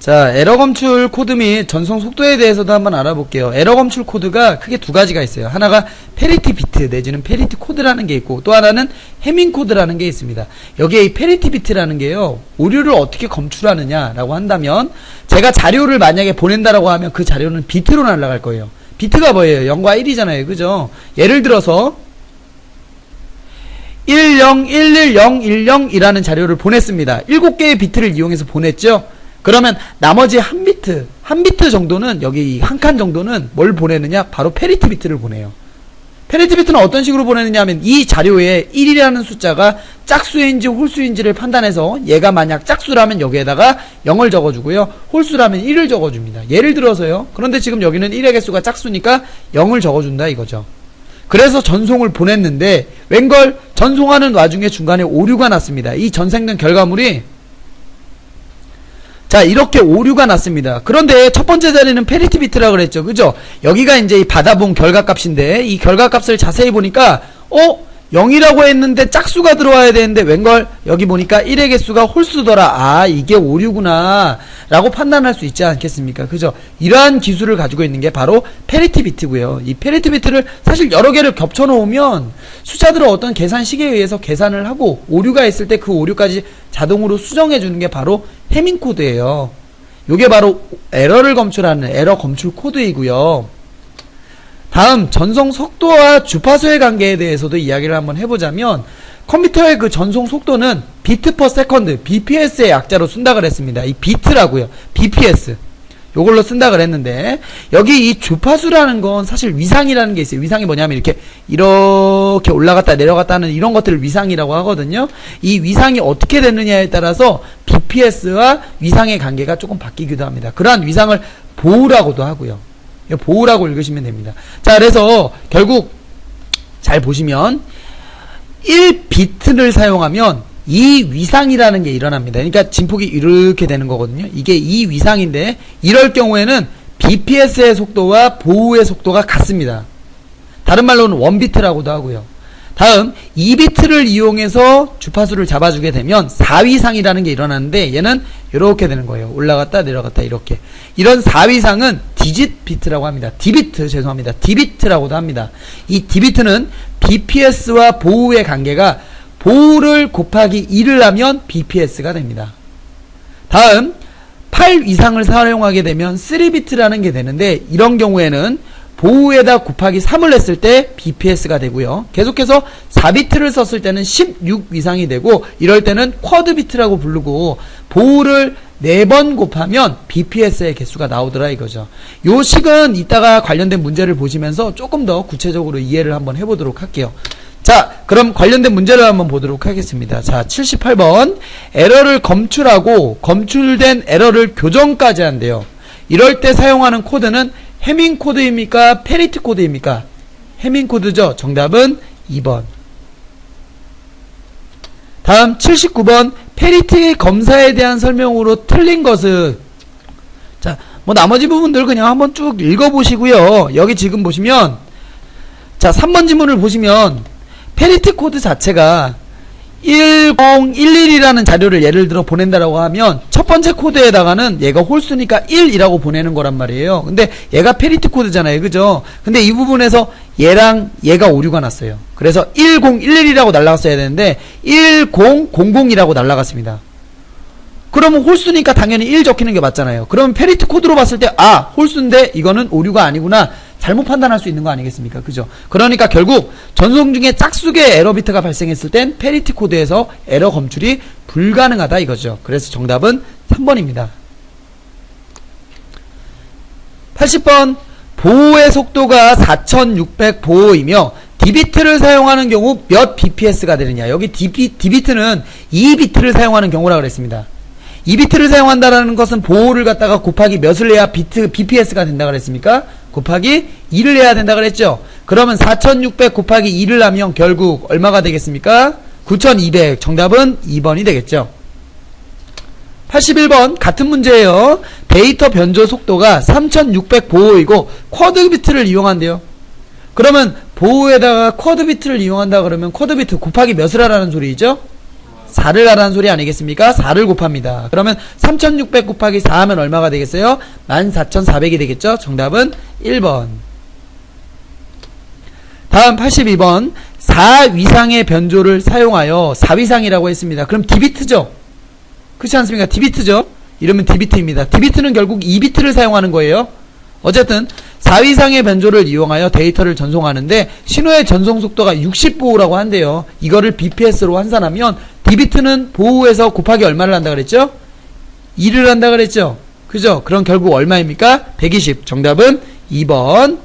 자, 에러 검출 코드 및 전송 속도에 대해서도 한번 알아볼게요. 에러 검출 코드가 크게 두 가지가 있어요. 하나가 페리티 비트 내지는 페리티 코드라는 게 있고, 또 하나는 해밍 코드라는 게 있습니다. 여기에 이 페리티 비트라는 게요, 오류를 어떻게 검출하느냐라고 한다면, 제가 자료를 만약에 보낸다라고 하면 그 자료는 비트로 날아갈 거예요. 비트가 뭐예요? 0과 1이잖아요. 그죠? 예를 들어서 1011010이라는 자료를 보냈습니다. 7개의 비트를 이용해서 보냈죠? 그러면 나머지 한 비트 정도는, 여기 한 칸 정도는 뭘 보내느냐? 바로 페리티 비트를 보내요. 페리티 비트는 어떤 식으로 보내느냐 하면, 이 자료에 1이라는 숫자가 짝수인지 홀수인지를 판단해서, 얘가 만약 짝수라면 여기에다가 0을 적어주고요, 홀수라면 1을 적어줍니다. 예를 들어서요, 그런데 지금 여기는 1의 개수가 짝수니까 0을 적어준다 이거죠. 그래서 전송을 보냈는데, 웬걸 전송하는 와중에 중간에 오류가 났습니다. 이 전생된 결과물이, 자, 이렇게 오류가 났습니다. 그런데 첫 번째 자리는 페리티 비트라고 그랬죠. 그죠? 여기가 이제 이 받아본 결과값인데, 이 결과값을 자세히 보니까 0이라고 했는데 짝수가 들어와야 되는데, 웬걸 여기 보니까 1의 개수가 홀수더라. 아, 이게 오류구나 라고 판단할 수 있지 않겠습니까? 그죠? 이러한 기술을 가지고 있는 게 바로 페리티 비트고요. 이 페리티 비트를 사실 여러 개를 겹쳐 놓으면 숫자들을 어떤 계산식에 의해서 계산을 하고, 오류가 있을 때 그 오류까지 자동으로 수정해 주는 게 바로 해밍 코드예요. 요게 바로 에러를 검출하는 에러 검출 코드이고요. 다음, 전송 속도와 주파수의 관계에 대해서도 이야기를 한번 해보자면, 컴퓨터의 그 전송 속도는 비트 퍼 세컨드, BPS의 약자로 쓴다 그랬습니다. 이 비트라고요. BPS. 요걸로 쓴다 그랬는데, 여기 이 주파수라는 건 사실 위상이라는 게 있어요. 위상이 뭐냐면 이렇게 올라갔다 내려갔다 하는 이런 것들을 위상이라고 하거든요. 이 위상이 어떻게 됐느냐에 따라서 BPS와 위상의 관계가 조금 바뀌기도 합니다. 그러한 위상을 보호라고도 하고요. 보호라고 읽으시면 됩니다. 자, 그래서 결국 잘 보시면 1비트를 사용하면 이 위상이라는 게 일어납니다. 그러니까 진폭이 이렇게 되는 거거든요. 이게 이 위상인데, 이럴 경우에는 BPS의 속도와 보호의 속도가 같습니다. 다른 말로는 1비트라고도 하고요. 다음, 2비트를 이용해서 주파수를 잡아주게 되면 4위상이라는 게 일어나는데, 얘는 이렇게 되는 거예요. 올라갔다 내려갔다 이렇게. 이런 4위상은 디짓 비트라고 합니다. 디비트, 죄송합니다. 디비트라고도 합니다. 이 디비트는 BPS와 보호의 관계가, 보호를 곱하기 2를 하면 BPS가 됩니다. 다음, 8위상을 사용하게 되면 3비트라는 게 되는데, 이런 경우에는 보호에다 곱하기 3을 했을 때 BPS가 되고요. 계속해서 4비트를 썼을 때는 16위상이 되고, 이럴 때는 쿼드 비트라고 부르고, 보호를 4번 곱하면 BPS의 개수가 나오더라 이거죠. 요 식은 이따가 관련된 문제를 보시면서 조금 더 구체적으로 이해를 한번 해보도록 할게요. 자, 그럼 관련된 문제를 한번 보도록 하겠습니다. 자, 78번. 에러를 검출하고 검출된 에러를 교정까지 한대요. 이럴 때 사용하는 코드는 해밍 코드입니까? 페리티 코드입니까? 해밍 코드죠. 정답은 2번. 다음 79번. 페리티 검사에 대한 설명으로 틀린 것은, 자, 뭐 나머지 부분들 그냥 한번 쭉 읽어보시고요. 여기 지금 보시면, 자, 3번 지문을 보시면 페리티 코드 자체가 1011이라는 자료를 예를 들어 보낸다라고 하면, 첫 번째 코드에다가는 얘가 홀수니까 1이라고 보내는 거란 말이에요. 근데 얘가 페리티 코드잖아요. 그죠? 근데 이 부분에서 얘랑 얘가 오류가 났어요. 그래서 1011이라고 날라갔어야 되는데 1000이라고 날라갔습니다. 그러면 홀수니까 당연히 1 적히는 게 맞잖아요. 그러면 페리티 코드로 봤을 때, 아, 홀수인데 이거는 오류가 아니구나, 잘못 판단할 수 있는 거 아니겠습니까? 그죠? 그러니까 결국 전송 중에 짝수의 에러 비트가 발생했을 땐 페리티 코드에서 에러 검출이 불가능하다 이거죠. 그래서 정답은 3번입니다. 80번. 보호의 속도가 4600 보호이며 디비트를 사용하는 경우 몇 BPS가 되느냐. 여기 디비트는 2비트를 사용하는 경우라 그랬습니다. 2비트를 사용한다라는 것은 보호를 갖다가 곱하기 몇을 해야 BPS가 된다 그랬습니까? 곱하기 2를 해야 된다 그랬죠? 그러면 4600 곱하기 2를 하면 결국 얼마가 되겠습니까? 9200. 정답은 2번이 되겠죠. 81번 같은 문제예요. 데이터 변조 속도가 3600 보호이고 쿼드 비트를 이용한대요. 그러면 보호에다가 쿼드 비트를 이용한다 그러면 쿼드 비트 곱하기 몇을 하라는 소리죠? 4를 하라는 소리 아니겠습니까? 4를 곱합니다. 그러면 3600 곱하기 4 하면 얼마가 되겠어요? 14400이 되겠죠? 정답은 1번. 다음 82번. 4위상의 변조를 사용하여 4위상이라고 했습니다. 그럼 D비트죠? 그렇지 않습니까? D비트죠? 이러면 D비트입니다. D비트는 결국 2비트를 사용하는 거예요. 어쨌든 4위상의 변조를 이용하여 데이터를 전송하는데 신호의 전송 속도가 60보호라고 한대요. 이거를 BPS로 환산하면 D비트는 보호에서 곱하기 얼마를 한다 그랬죠? 2를 한다 그랬죠? 그죠? 그럼 결국 얼마입니까? 120. 정답은 2번